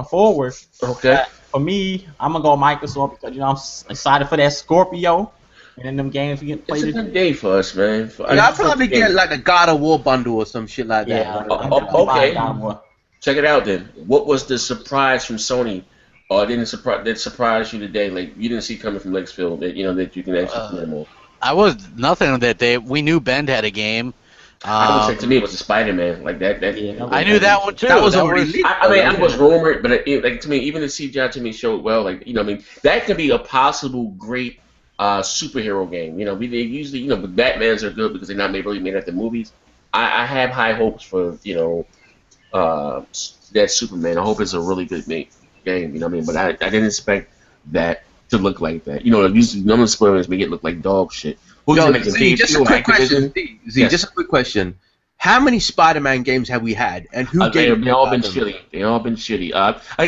forward. Okay. For me, I'm gonna go Microsoft because I'm excited for that Scorpio. And in them games we get It's played. a good day for us, man. I'll probably get like a God of War bundle or some shit like that. Yeah. Okay. Check it out then. What was the surprise from Sony, or that surprised you today? Like you didn't see coming from Lakesfield that that you can actually play more. I was nothing that day. We knew Bend had a game. I would say to me it was a Spider-Man like that. I knew that one too. That was already leaked. I mean, it was rumored, but like to me, even the CGI to me showed well. Like I mean, that could be a possible great superhero game. They usually but Batmans are good because they're not really made after movies. I have high hopes for that Superman. I hope it's a really good game. What I mean? But I didn't expect that to look like that. Usually none of the spoilers make it look like dog shit. Just a quick question. Just a quick question. How many Spider-Man games have we had, and who gave them? They all been shitty. They all been shitty.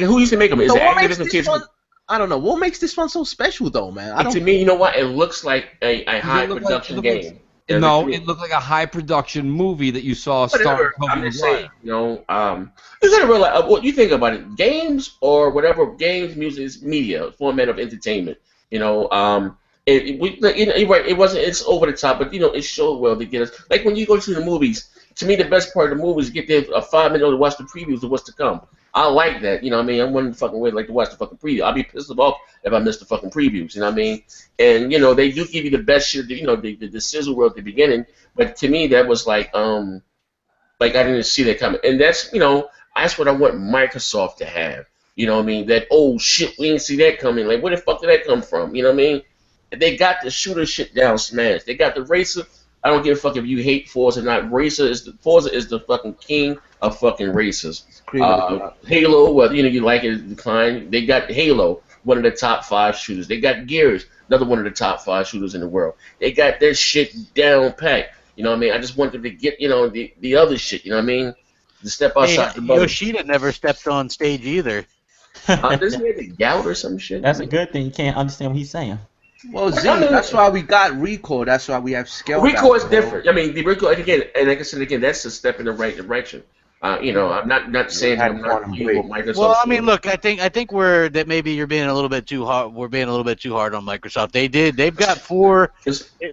Who used to make them? Is it Activision? I don't know. What makes this one so special, though, man? To me, you know what? It looks like a high production game. No, it looked like a high production movie that you saw starring I'm just saying, is that a real? What you think about it? Games or whatever? Games, music, is media, format of entertainment. It wasn't. It's over the top, but it showed well to get us. Like when you go to the movies, to me, the best part of the movie is get there a 5 minute to watch the previews of what's to come. I like that. I mean, I wouldn't fucking wait like to watch the fucking preview. I'll be pissed off if I miss the fucking previews. You know what I mean? And they do give you the best shit. The sizzle reel at the beginning. But to me, that was like I didn't see that coming. And that's that's what I want Microsoft to have. You know what I mean? That shit, we didn't see that coming. Like, where the fuck did that come from? You know what I mean? They got the shooter shit down smashed. They got the racer. I don't give a fuck if you hate Forza or not. Forza is the fucking king of fucking racers. Halo, whether you like it or decline, they got Halo, one of the top 5 shooters. They got Gears, another one of the top 5 shooters in the world. They got their shit down packed. You know what I mean? I just want them to get the other shit. You know what I mean? To step outside the bubble. Yoshida never stepped on stage either. Doesn't he have the gout or some shit? That's a good thing. You can't understand what he's saying. Well, that's why we got Recall. That's why we have Scale. Recall is different. I mean, the Recall again, and like I said again, that's a step in the right direction. I'm not saying I'm not Microsoft. Well, I mean, look, I think maybe you're being a little bit too hard. We're being a little bit too hard on Microsoft. They've got 4.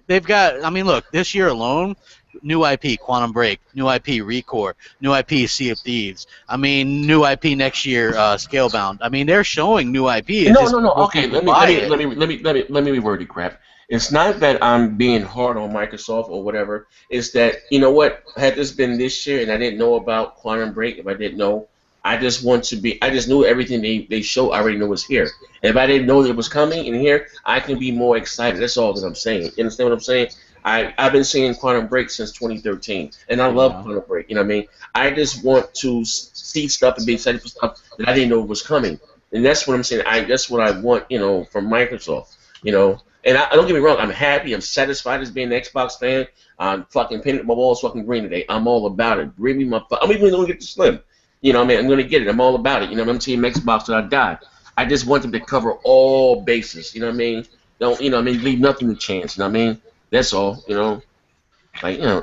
They've got. I mean, look, this year alone, new IP Quantum Break, new IP Recore, new IP Sea of Thieves. I mean, new IP next year Scalebound. I mean, they're showing new IP. No. Okay, let me reword it, crap. It's not that I'm being hard on Microsoft or whatever. It's that what, had this been this year and I didn't know about Quantum Break, if I didn't know, I just knew everything they show. I already knew was here. And if I didn't know it was coming in here, I can be more excited. That's all that I'm saying. You understand what I'm saying? I've been seeing Quantum Break since 2013, and I love Quantum Break. You know what I mean? I just want to see stuff and be excited for stuff that I didn't know was coming, and that's what I'm saying. That's what I want, from Microsoft. And I don't get me wrong. I'm happy. I'm satisfied as being an Xbox fan. I'm fucking painted my walls fucking green today. I'm all about it. Bring me my. I'm even gonna get the Slim. You know what I mean? I'm gonna get it. I'm all about it. I'm Team Xbox till I die. I just want them to cover all bases. You know what I mean? Don't leave nothing to chance. You know what I mean? That's all, I don't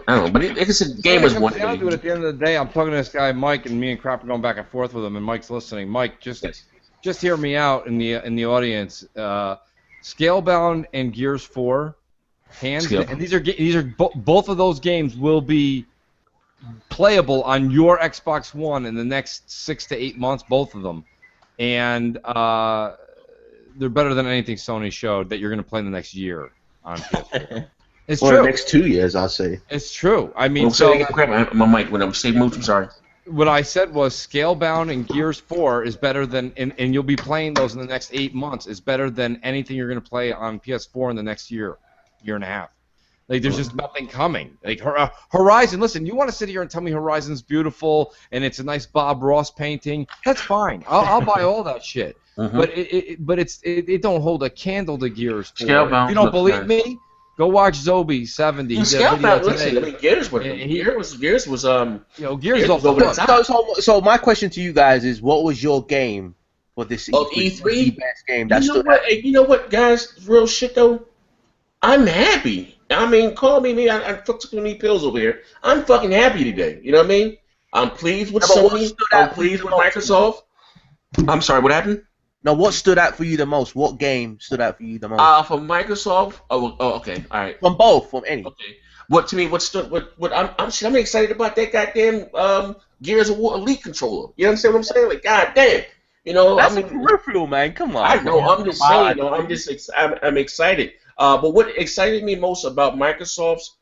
know. But like I said, gamers want to do it. At the end of the day, I'm talking to this guy Mike, and me and Crap are going back and forth with him, and Mike's listening. Mike, just hear me out in the audience. Scalebound and Gears 4, and these are both of those games will be playable on your Xbox One in the next 6 to 8 months, both of them, and they're better than anything Sony showed that you're going to play in the next year on PS4. It's true. The next 2 years, I'll say. It's true. I mean, my mic when I'm saying moves. I'm sorry. What I said was Scalebound and Gears 4 is better than, and you'll be playing those in the next 8 months. Is better than anything you're going to play on PS4 in the next year and a half. Like, there's just nothing coming. Like Horizon. Listen, you want to sit here and tell me Horizon's beautiful and it's a nice Bob Ross painting? That's fine. I'll buy all that shit. But it don't hold a candle to Gears 4. Scalebound, if you don't believe me, go watch Zobi 70. Scalebound, listen, I mean, Gears was Gears was off the top. So my question to you guys is, what was your game for this E3? The best game. You know what, guys? Real shit though. I'm happy. I mean, call me. I took too many pills over here. I'm fucking happy today. You know what I mean? I'm pleased with Sony. I'm pleased with Microsoft. I'm sorry. What happened? Now, what stood out for you the most? What game stood out for you the most? From Microsoft. Oh, okay, all right. From both, from any. Okay. I'm excited about that goddamn Gears of War Elite controller. You understand what I'm saying? Like, goddamn. You know, That's peripheral, man. Come on. I know. Man. I'm just saying. You know, I'm excited. But what excited me most about Microsoft's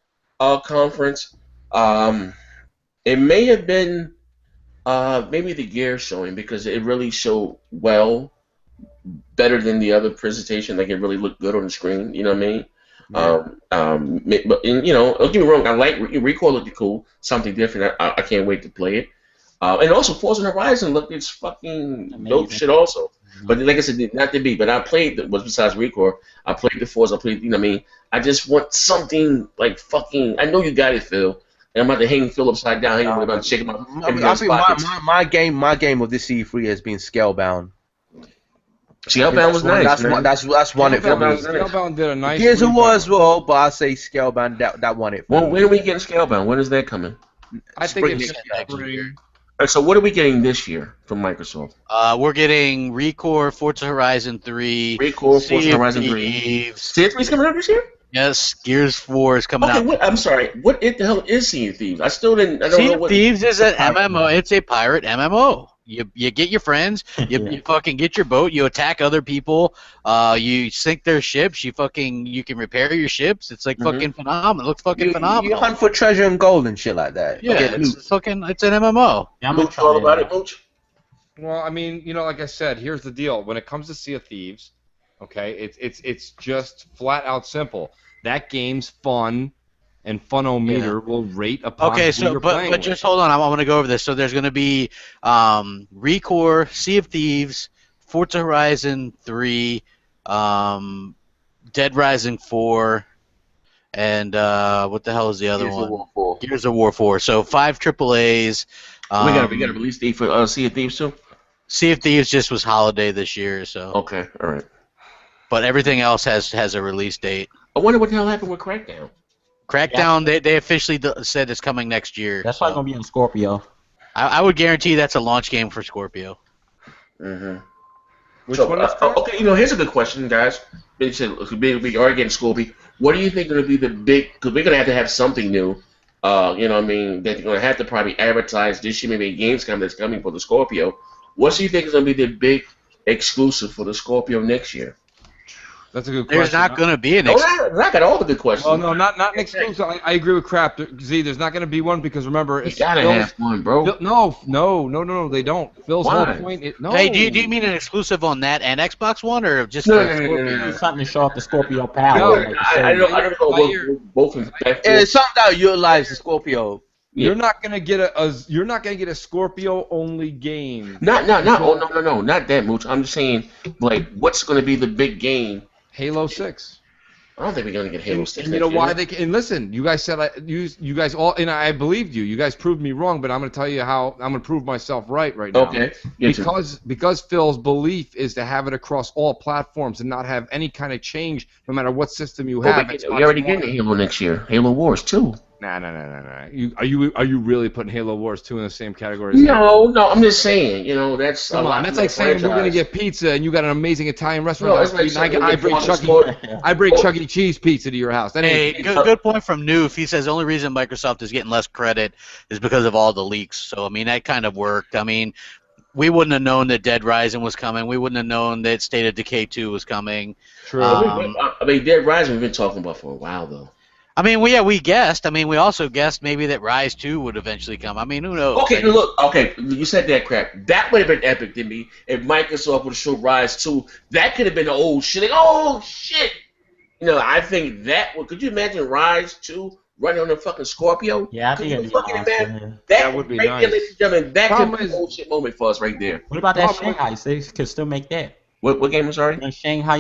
conference, it may have been maybe the Gear showing, because it really showed better than the other presentation. Like, it really looked good on the screen. You know what I mean? Yeah. But you know, don't get me wrong. I like Recall looked cool, something different. I can't wait to play it. And also Forza Horizon looked it's fucking dope shit also. But like I said, not to be. But I played besides Recall, I played the Forza. I played, you know what I mean? I just want something like fucking. I know you got it, Phil. And I'm about to hang Phil upside down. I'm about to shake him up. I think my game of this E3 has been Scalebound. Scalebound was nice. That's won it for me. Scalebound did a nice. Gears of War as well, but I say Scalebound that won it. Well, when are we getting Scalebound? When is that coming? I think it's next year. All right, so what are we getting this year from Microsoft? We're getting Recore, Forza Horizon 3, Recore, Forza Horizon 3. Sea of Thieves coming out this year? Yes, Gears 4 is coming out. Okay, I'm sorry. What the hell is Sea of Thieves? I don't know. Sea of Thieves is an MMO. It's a pirate MMO. You get your friends, you fucking get your boat, you attack other people, you sink their ships, you can repair your ships. It's like fucking phenomenal. It looks fucking phenomenal. You hunt for treasure and gold and shit like that. Yeah, it's an MMO. Yeah, Mooch, all about it, Mooch? Well, I mean, you know, like I said, here's the deal. When it comes to Sea of Thieves, okay, it's just flat out simple. That game's fun, and Funometer will rate upon okay, who you're playing but just hold on. I want to go over this. So there's going to be Recore, Sea of Thieves, Forza Horizon 3, Dead Rising 4, and what the hell is the other one? Gears of War 4. So 5 AAAs. We got a release date for Sea of Thieves too? Sea of Thieves just was holiday this year, so. Okay, all right. But everything else has a release date. I wonder what the hell happened with Crackdown. Crackdown, they officially said it's coming next year. That's probably gonna be on Scorpio. I would guarantee that's a launch game for Scorpio. Mm-hmm. Which one is that? Okay, you know, here's a good question, guys. We are getting Scorpio. What do you think going to be the big? Because we're going to have something new. You know what I mean? That you're going to have to probably advertise this year. Maybe Gamescom that's coming for the Scorpio. What do you think is going to be the big exclusive for the Scorpio next year? That's a good question. There's not going to be an exclusive. I got all the good questions. Oh, no, not an exclusive. I agree with Crap. Z, there's not going to be one because, remember, you got to have one, bro. No, they don't. Phil's whole point is... No. Hey, do you mean an exclusive on that and Xbox One, or just no. Something to show off the Scorpio power. No, I don't know both in fact. It's something that utilizes the Scorpio. You're not gonna get a Scorpio only game. No, not that much. I'm just saying, like, what's gonna be the big game? Halo 6. I don't think we're gonna get Halo 6. And you know why they can? And listen, you guys said you guys all, and I believed you. You guys proved me wrong, but I'm gonna tell you how I'm gonna prove myself right now. Okay. Because Phil's belief is to have it across all platforms and not have any kind of change, no matter what system you have. We already getting Halo next year. Halo Wars 2. Nah. Are you really putting Halo Wars 2 in the same category? No. I'm just saying. You know, that's come on. That's like saying we're gonna get pizza and you got an amazing Italian restaurant. No, it's like I bring Chuck E. Cheese pizza to your house. Hey, good point from Noof. He says the only reason Microsoft is getting less credit is because of all the leaks. So I mean that kind of worked. I mean, we wouldn't have known that Dead Rising was coming. We wouldn't have known that State of Decay 2 was coming. True. I mean, Dead Rising we've been talking about for a while though. I mean, we guessed. I mean, we also guessed maybe that Rise 2 would eventually come. I mean, who knows? Okay, look. Okay, you said that crap. That would have been epic to me if Microsoft would have showed Rise 2. That could have been the old shit. Like, oh shit! You know, I think that would. Could you imagine Rise 2 running on the fucking Scorpio? Yeah, I think it'd be awesome. That would be right nice. there, ladies and gentlemen, that could be an old shit moment for us right there. What about that Shanghai? They could still make that. What game? I'm sorry. Shanghai.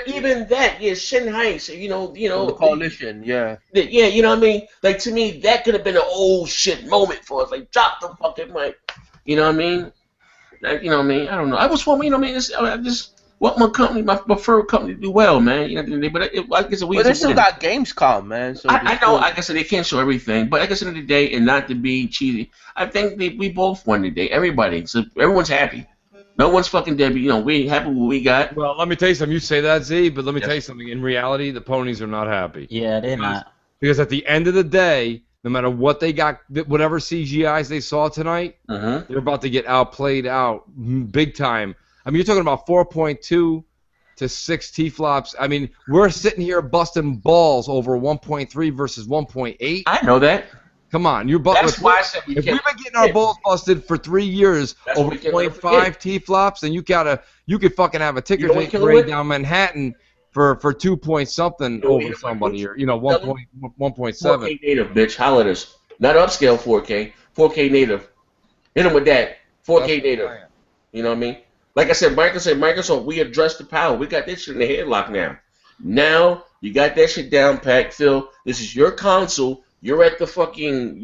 Even that. Yeah, Shanghai. So, you know. The coalition. Yeah. Yeah, you know what I mean. Like to me, that could have been an old shit moment for us. Like drop the fucking mic. You know what I mean? Like, you know what I mean? I don't know. I was hoping. You know what I mean? I just want my preferred company to do well, man. You know, but I guess we. But they still got Gamescom, man. So I know. Like I said, they can't show everything, but I guess at the end of the day, and not to be cheesy, I think we both won today. Everybody, so everyone's happy. No one's fucking Debbie. You know, we ain't happy with what we got. Well, let me tell you something. You say that, Z, but let me tell you something. In reality, the ponies are not happy. Yeah, they're not. Because at the end of the day, no matter what they got, whatever CGIs they saw tonight, they're about to get outplayed out big time. I mean, you're talking about 4.2 to 6 T-flops. I mean, we're sitting here busting balls over 1.3 versus 1.8. I know that. Come on, That's why I said if we've been getting our balls busted for 3 years over 0.5 T-flops, then you could fucking have a ticker tape parade down Manhattan for 2 point something over somebody, or 1.7. 4K native, bitch. Holla at us. Not upscale 4K. 4K native. Hit them with that. 4K native. You know what I mean? Like I said, Microsoft, we addressed the power. We got that shit in the headlock now. Now you got that shit down packed, Phil. This is your console. You're at the fucking,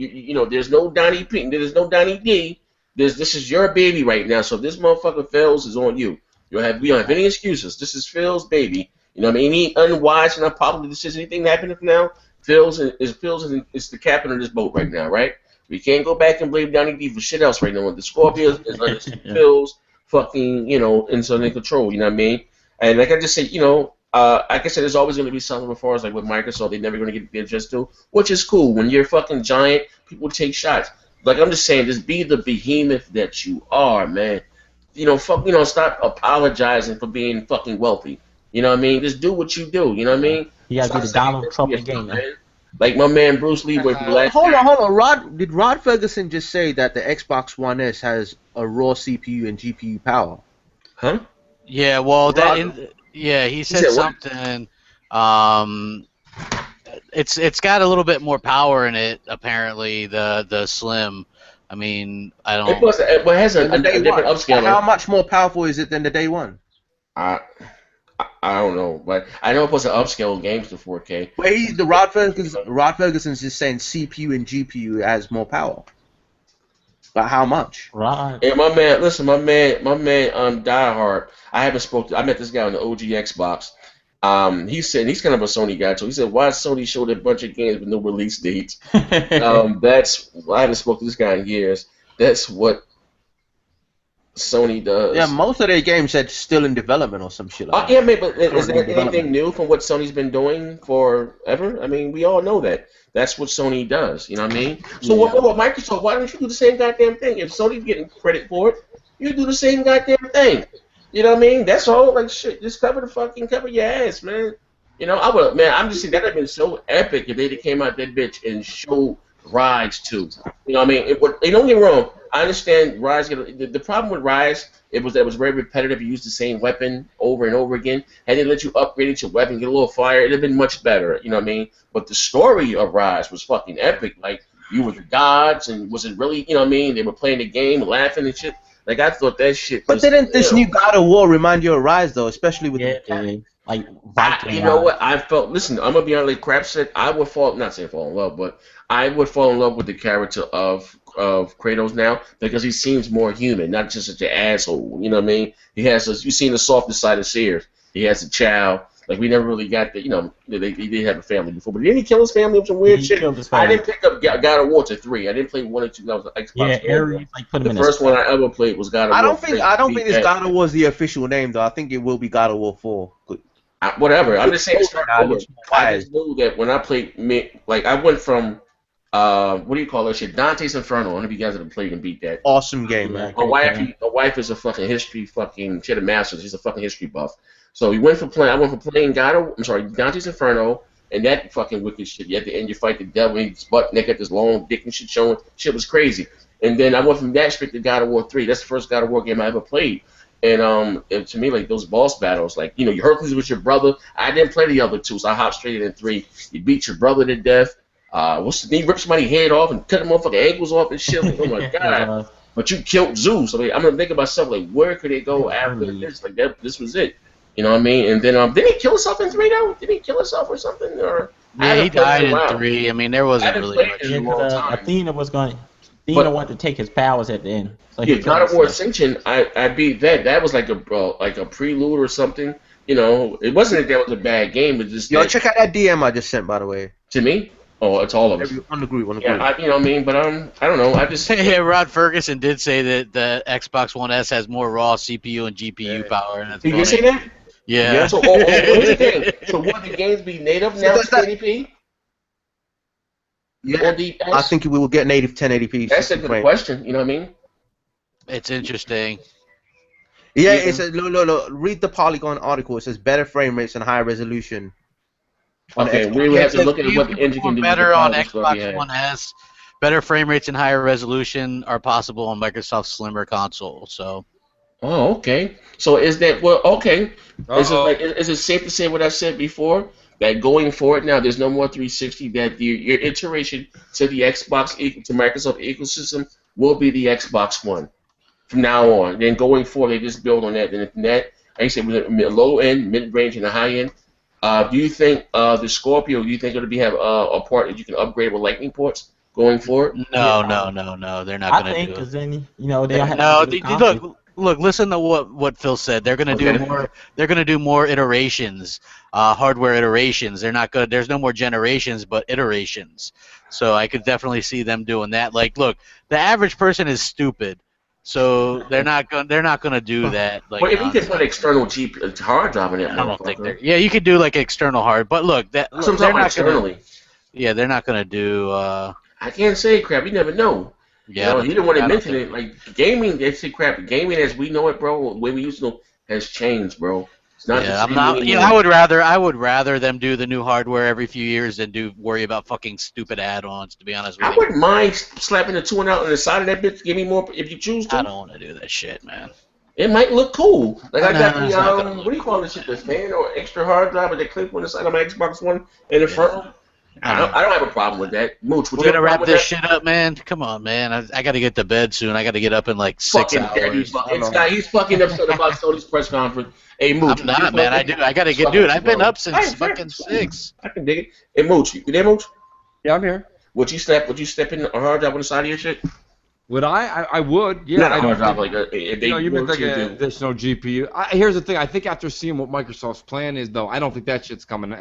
there's no Donnie P, there's no Donnie D. This is your baby right now. So if this motherfucker fails, is on you. We don't have any excuses. This is Phil's baby. You know what I mean? Any unwise and unpopular decision, anything happening now, Phil's is the captain of this boat right now, right? We can't go back and blame Donnie D for shit else right now. The Scorpio is under Phil's fucking, and so in control. You know what I mean? And like I just said, like I said, there's always going to be something as far as like with Microsoft, they're never going to get their just due, which is cool. When you're fucking giant, people take shots. Like I'm just saying, just be the behemoth that you are, man. Stop apologizing for being fucking wealthy. You know what I mean? Just do what you do. You know what I mean? You gotta be the Donald Trump of the game, man. Like my man Bruce Lee went through last Hold on. Did Rod Ferguson just say that the Xbox One S has a raw CPU and GPU power? Huh? Yeah, well, he said something. It's got a little bit more power in it, apparently. The Slim. I mean, I don't. It has a different upscaler. How much more powerful is it than the day one? I don't know, but I know it was an upscale games to 4K. But Rod Ferguson's just saying CPU and GPU has more power. But how much? Right. Hey, my man, listen, my man, Diehard. I met this guy on the OG Xbox. He said he's kind of a Sony guy too. He said, "Why Sony showed a bunch of games with no release dates?" I haven't spoken to this guy in years. That's what Sony does. Yeah, most of their games said still in development or some shit like that. Yeah, man, but is there anything new from what Sony's been doing forever? I mean, we all know that. That's what Sony does. You know what I mean? So what Microsoft? Why don't you do the same goddamn thing? If Sony's getting credit for it, you do the same goddamn thing. You know what I mean? That's all. Like shit, just cover your ass, man. I'm just saying that would have been so epic if they came out that bitch and showed Rise 2. You know what I mean? Don't get me wrong. I understand Rise. The problem with Rise, it was very repetitive. You use the same weapon over and over again, and they let you upgrade your weapon, get a little fire. It'd have been much better. You know what I mean? But the story of Rise was fucking epic. Like you were the gods, and was it really? You know what I mean? They were playing the game, laughing and shit. Like I thought that shit. But didn't this new God of War remind you of Rise though, especially with like you know what? I felt. Listen, I'm gonna be honest. Like Crap said, I would fall in love, but I would fall in love with the character of Kratos now because he seems more human, not just such an asshole. You know what I mean? He has you've seen the softer side of Sears. He has a child. Like we never really got that. They did have a family before, but didn't he kill his family with some weird shit? I didn't pick up God of War to 3. I didn't play 1 and 2. That was Xbox. Yeah, Ares, put him in the first one I ever played was God of War. I don't think this God of War is the official name though. I think it will be God of War 4. Whatever. I'm just saying. I just knew that when I played, I went from what do you call that shit? Dante's Inferno. I don't know if you guys have played and beat that. Awesome game, man. My wife is a fucking history fucking. She had a master's. She's a fucking history buff. So I went from playing Dante's Inferno, and that fucking wicked shit. At the end, you fight the devil, and he's butt naked, this long dick and shit showing. Shit was crazy. And then I went from that straight to God of War 3. That's the first God of War game I ever played. And to me, like those boss battles, like Hercules was your brother. I didn't play the other two, so I hopped straight in 3. You beat your brother to death. He ripped somebody's head off and cut them motherfucking ankles off and shit. Like, oh my god! But you killed Zeus. I mean, I'm gonna think of myself like, where could it go after this? Like that, this was it. You know what I mean? And then did he kill himself in 3 though? Did he kill himself or something? Or yeah, he died in 3. I mean, there wasn't really much. Athena wanted to take his powers at the end. So yeah, God of War Ascension, I beat that. That was like a prelude or something. It wasn't that was a bad game, but just check out that DM I just sent, by the way. To me? Oh, it's all of us. On the group. Yeah, you know what I mean? But I don't know. I just Yeah, Rod Ferguson did say that the Xbox One S has more raw CPU and GPU power. And Did you say that? Yeah. So, here's the thing. So, will the games be native now 1080p? Yeah, I think we will get native 1080p. That's a good question. You know what I mean? It's interesting. Yeah, it says look. Read the Polygon article. It says better frame rates and higher resolution. Okay, we would have to look at what the engine can do. Better on Xbox One S. Better frame rates and higher resolution are possible on Microsoft's slimmer console. So. Oh, okay. So is that okay? Is it safe to say what I said before? That going forward now, there's no more 360. That your iteration to the Xbox to Microsoft ecosystem will be the Xbox One from now on. Then going forward, they just build on that. Then from that, like I said, with the low end, mid range, and the high end. Do you think the Scorpio? Do you think it'll have a port that you can upgrade with Lightning ports going forward? No. They're not going to do it. I think because then they have Look, listen to what Phil said. They're going to do more. They're going to do more iterations, hardware iterations. They're not going. There's no more generations, but iterations. So I could definitely see them doing that. Like, look, the average person is stupid, so they're not going. They're not going to do that. Like, well, if you can put external hard drive in it, I don't think they're. Yeah, you could do like external hard, but look, they're not externally. Yeah, they're not going to do. I can't say crap. You never know. Yeah, you didn't want to mention it. Like gaming, they say crap. Gaming as we know it, bro, the way we used to know, has changed, bro. It's not. Yeah, I'm not. Yeah, I would rather them do the new hardware every few years than worry about fucking stupid add-ons. To be honest with you, I wouldn't mind slapping the 2 out on the side of that bitch. Give me more if you choose to. I don't want to do that shit, man. It might look cool. Like I got the what do you call this shit? The fan or extra hard drive with the clip on the side of my Xbox One in the front. I don't have a problem with that. Mooch, we're gonna wrap this shit up, man. Come on, man. I got to get to bed soon. I got to get up in like 6 hours. He's fucking upset about Sony's press conference. Hey, Mooch. I'm not, man. I got to get, dude. I've been up since fucking 6. I can dig it. Hey, Mooch, you there, Mooch? Yeah, I'm here. Would you step in a hard drive on the side of your shit? Would I would. Yeah. Not a hard drive, like you meant like an additional GPU. Here's the thing. I think after seeing what Microsoft's plan is, though, I don't think that shit's coming.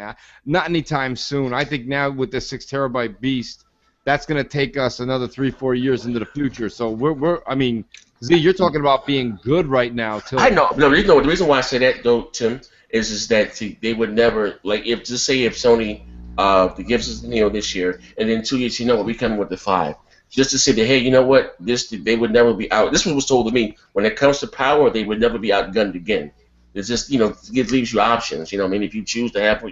Not anytime soon. I think now with the 6 terabyte beast, that's gonna take us another 3-4 years into the future. So I mean, Z, you're talking about being good right now. I know. No, the reason why I say that though, Tim, is that they would never like if Sony gives us this year, and then 2 years, we coming with the 5. Just to say that, hey, you know what? They would never be out. This was told to me. When it comes to power, they would never be outgunned again. It's just, it leaves you options. You know what I mean? If you choose to have,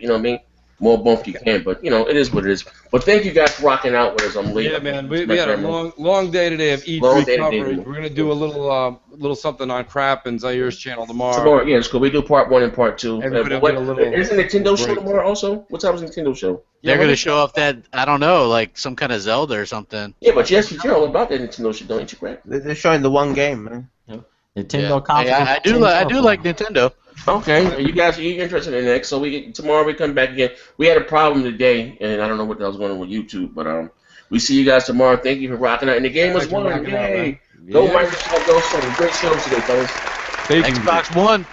more bump you can. But, it is what it is. But thank you guys for rocking out with us. I'm late. Yeah, man. We had a long day today of E3 coverage. We're going to do a little something on Crap and Zaire's channel tomorrow. Yeah, it's cool. We do part 1 and part 2. Isn't Nintendo show tomorrow also? What time is Nintendo show? They're going to show off that, I don't know, like some kind of Zelda or something. Yeah, but yes, you're all about that Nintendo shit, don't you, Crap? They're showing the one game, man. Nintendo console. I do like Nintendo. Okay, you guys are interested in that? So tomorrow we come back again. We had a problem today, and I don't know what the hell's going on with YouTube, but we see you guys tomorrow. Thank you for rocking out. And the game was won. Yay! Go Microsoft, go Sony. Great show today, fellas. Xbox One.